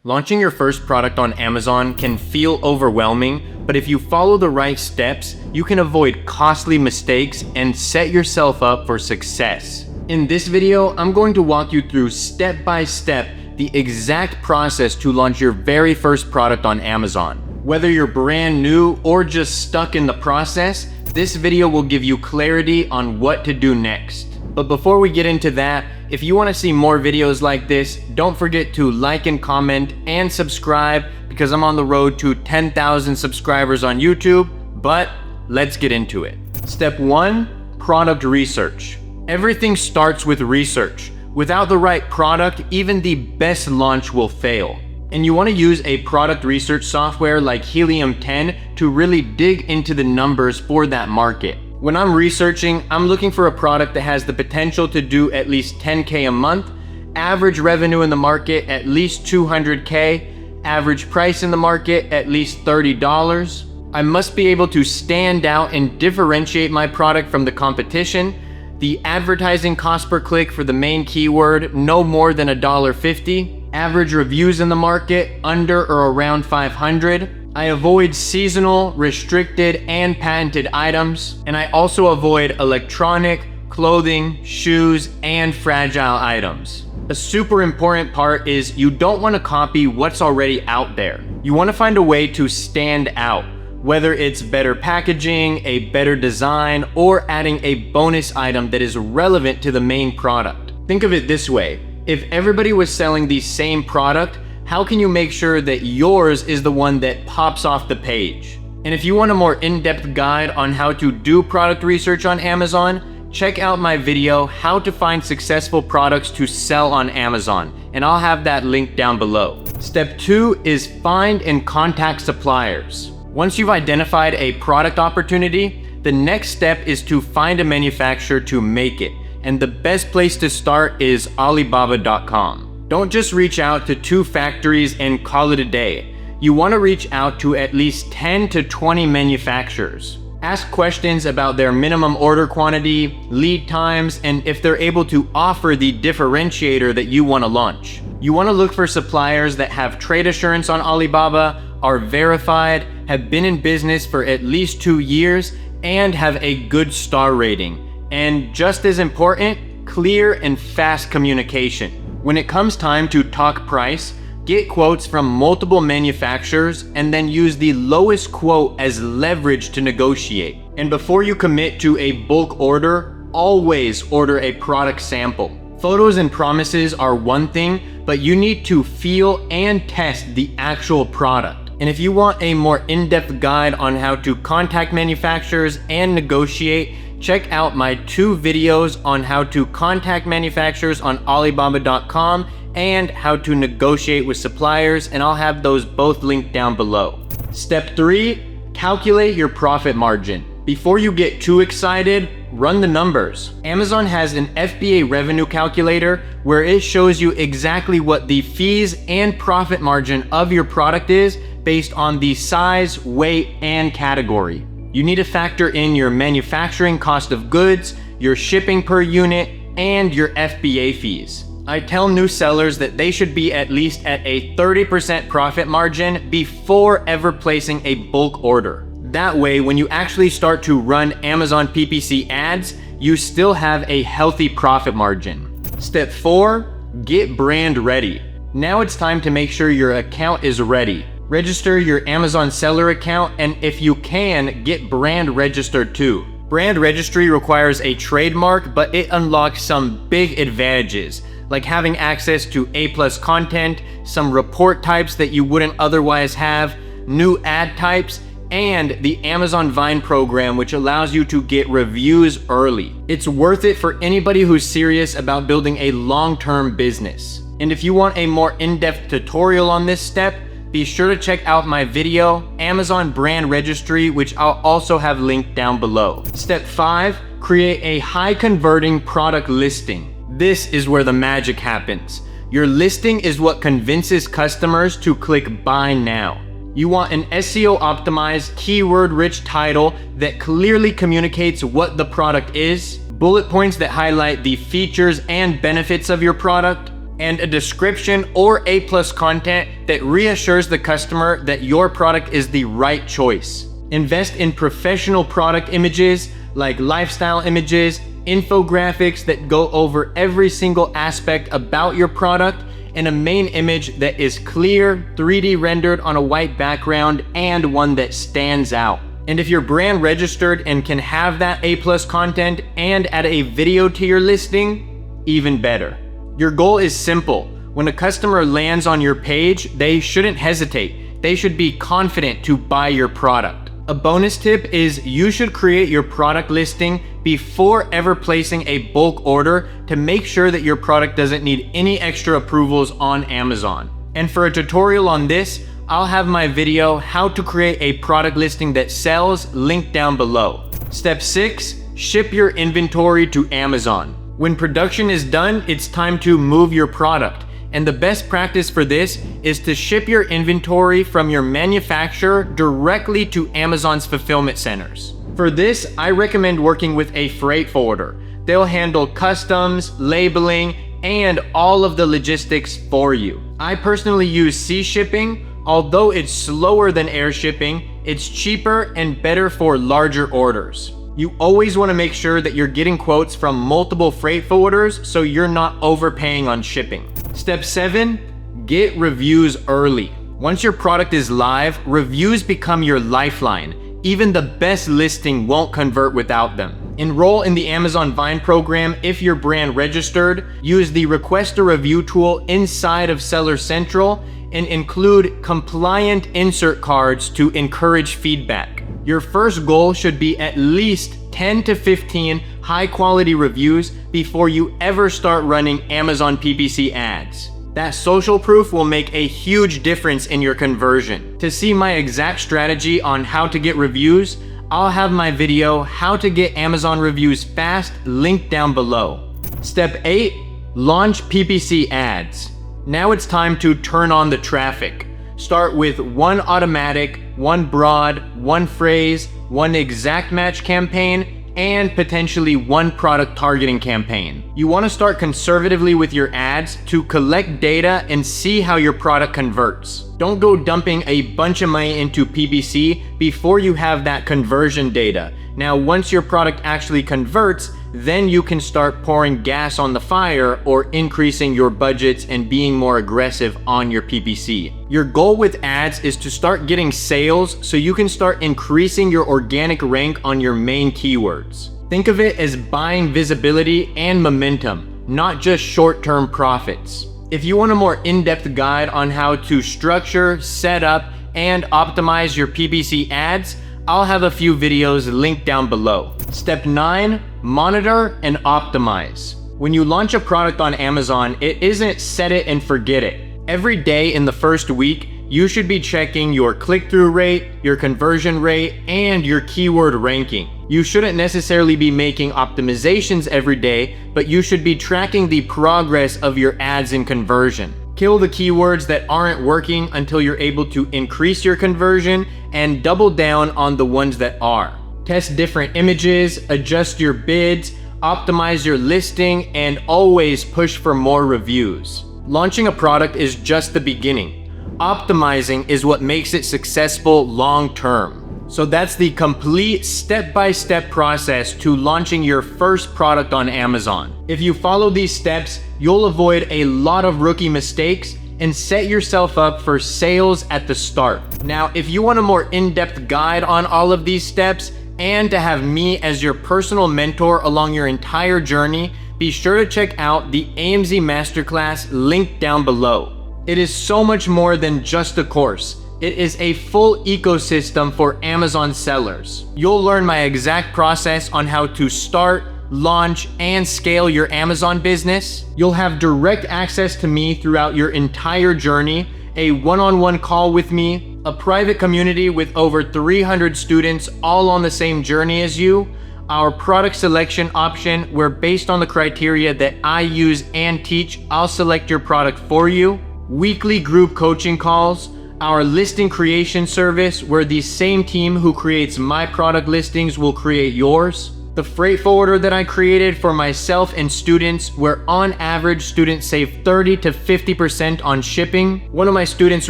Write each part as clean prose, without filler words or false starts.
Launching your first product on Amazon can feel overwhelming, but if you follow the right steps, you can avoid costly mistakes and set yourself up for success. In this video, I'm going to walk you through step by step the exact process to launch your very first product on Amazon. Whether you're brand new or just stuck in the process, this video will give you clarity on what to do next. But before we get into that, if you want to see more videos like this, don't forget to like and comment and subscribe because I'm on the road to 10,000 subscribers on YouTube, but let's get into it. Step 1, product research. Everything starts with research. Without the right product, even the best launch will fail. And you want to use a product research software like Helium 10 to really dig into the numbers for that market. When I'm researching, I'm looking for a product that has the potential to do at least 10K a month, average revenue in the market at least 200K, average price in the market at least $30. I must be able to stand out and differentiate my product from the competition. The advertising cost per click for the main keyword, no more than $1.50. Average reviews in the market, under or around 500. I avoid seasonal, restricted, and patented items. And I also avoid electronic, clothing, shoes, and fragile items. A super important part is you don't want to copy what's already out there. You want to find a way to stand out, whether it's better packaging, a better design, or adding a bonus item that is relevant to the main product. Think of it this way. If everybody was selling the same product, how can you make sure that yours is the one that pops off the page? And if you want a more in-depth guide on how to do product research on Amazon, check out my video, How to Find Successful Products to Sell on Amazon, and I'll have that link down below. Step 2 is find and contact suppliers. Once you've identified a product opportunity, the next step is to find a manufacturer to make it, and the best place to start is Alibaba.com. Don't just reach out to 2 factories and call it a day. You want to reach out to at least 10 to 20 manufacturers. Ask questions about their minimum order quantity, lead times, and if they're able to offer the differentiator that you want to launch. You want to look for suppliers that have trade assurance on Alibaba, are verified, have been in business for at least 2 years, and have a good star rating. And just as important, clear and fast communication. When it comes time to talk price, get quotes from multiple manufacturers and then use the lowest quote as leverage to negotiate. And before you commit to a bulk order, always order a product sample. Photos and promises are one thing, but you need to feel and test the actual product. And if you want a more in-depth guide on how to contact manufacturers and negotiate, check out my 2 videos on how to contact manufacturers on Alibaba.com and how to negotiate with suppliers, and I'll have those both linked down below. Step 3, calculate your profit margin. Before you get too excited, run the numbers. Amazon has an FBA revenue calculator where it shows you exactly what the fees and profit margin of your product is based on the size, weight, and category. You need to factor in your manufacturing cost of goods, your shipping per unit, and your FBA fees. I tell new sellers that they should be at least at a 30% profit margin before ever placing a bulk order. That way, when you actually start to run Amazon PPC ads, you still have a healthy profit margin. Step 4, get brand ready. Now it's time to make sure your account is ready. Register your Amazon seller account, and if you can, get brand registered too. Brand registry requires a trademark, but it unlocks some big advantages, like having access to A+ content, some report types that you wouldn't otherwise have, new ad types, and the Amazon Vine program, which allows you to get reviews early. It's worth it for anybody who's serious about building a long-term business. And if you want a more in-depth tutorial on this step, be sure to check out my video, Amazon Brand Registry, which I'll also have linked down below. Step 5, create a high converting product listing. This is where the magic happens. Your listing is what convinces customers to click buy now. You want an SEO optimized, keyword rich title that clearly communicates what the product is, bullet points that highlight the features and benefits of your product, and a description or A+ content that reassures the customer that your product is the right choice. Invest in professional product images like lifestyle images, infographics that go over every single aspect about your product, and a main image that is clear, 3D rendered on a white background, and one that stands out. And if you're brand registered and can have that A+ content and add a video to your listing, even better. Your goal is simple. When a customer lands on your page, they shouldn't hesitate. They should be confident to buy your product. A bonus tip is you should create your product listing before ever placing a bulk order to make sure that your product doesn't need any extra approvals on Amazon. And for a tutorial on this, I'll have my video how to create a product listing that sells linked down below. Step 6, ship your inventory to Amazon. When production is done, it's time to move your product. And the best practice for this is to ship your inventory from your manufacturer directly to Amazon's fulfillment centers. For this, I recommend working with a freight forwarder. They'll handle customs, labeling, and all of the logistics for you. I personally use sea shipping. Although it's slower than air shipping, it's cheaper and better for larger orders. You always want to make sure that you're getting quotes from multiple freight forwarders so you're not overpaying on shipping. Step 7, get reviews early. Once your product is live, reviews become your lifeline. Even the best listing won't convert without them. Enroll in the Amazon Vine program if you're brand registered. Use the Request a Review tool inside of Seller Central and include compliant insert cards to encourage feedback. Your first goal should be at least 10 to 15 high-quality reviews before you ever start running Amazon PPC ads. That social proof will make a huge difference in your conversion. To see my exact strategy on how to get reviews, I'll have my video How to Get Amazon Reviews Fast linked down below. Step 8, launch PPC ads. Now it's time to turn on the traffic. Start with one automatic, one broad, one phrase, one exact match campaign, and potentially one product targeting campaign. You want to start conservatively with your ads to collect data and see how your product converts. Don't go dumping a bunch of money into PPC before you have that conversion data. Now, once your product actually converts, then you can start pouring gas on the fire or increasing your budgets and being more aggressive on your PPC. Your goal with ads is to start getting sales so you can start increasing your organic rank on your main keywords. Think of it as buying visibility and momentum, not just short-term profits. If you want a more in-depth guide on how to structure, set up, and optimize your PPC ads, I'll have a few videos linked down below. Step 9, monitor and optimize. When you launch a product on Amazon, it isn't set it and forget it. Every day in the first week, you should be checking your click-through rate, your conversion rate, and your keyword ranking. You shouldn't necessarily be making optimizations every day, but you should be tracking the progress of your ads and conversion. Kill the keywords that aren't working until you're able to increase your conversion and double down on the ones that are. Test different images, adjust your bids, optimize your listing, and always push for more reviews. Launching a product is just the beginning. Optimizing is what makes it successful long term. So that's the complete step-by-step process to launching your first product on Amazon. If you follow these steps, you'll avoid a lot of rookie mistakes and set yourself up for sales at the start. Now, if you want a more in-depth guide on all of these steps and to have me as your personal mentor along your entire journey, be sure to check out the AMZ Masterclass linked down below. It is so much more than just a course. It is a full ecosystem for Amazon sellers. You'll learn my exact process on how to start, launch, and scale your Amazon business. You'll have direct access to me throughout your entire journey, a one-on-one call with me, a private community with over 300 students all on the same journey as you, our product selection option where based on the criteria that I use and teach, I'll select your product for you, weekly group coaching calls, our listing creation service where the same team who creates my product listings will create yours, The freight forwarder that I created for myself and students, where on average students save 30 to 50% on shipping. One of my students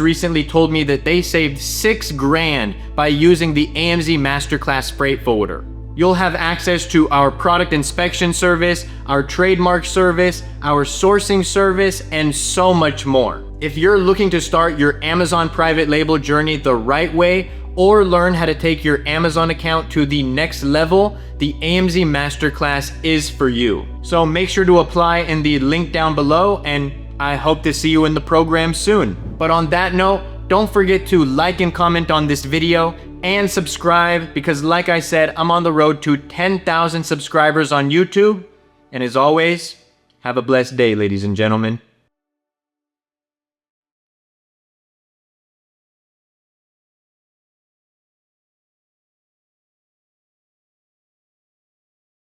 recently told me that they saved 6 grand by using the AMZ Masterclass freight forwarder. You'll have access to our product inspection service, our trademark service, our sourcing service, and so much more. If you're looking to start your Amazon private label journey the right way, or learn how to take your Amazon account to the next level, the AMZ Masterclass is for you. So make sure to apply in the link down below, and I hope to see you in the program soon. But on that note, don't forget to like and comment on this video and subscribe, because like I said, I'm on the road to 10,000 subscribers on YouTube. And as always, have a blessed day, ladies and gentlemen.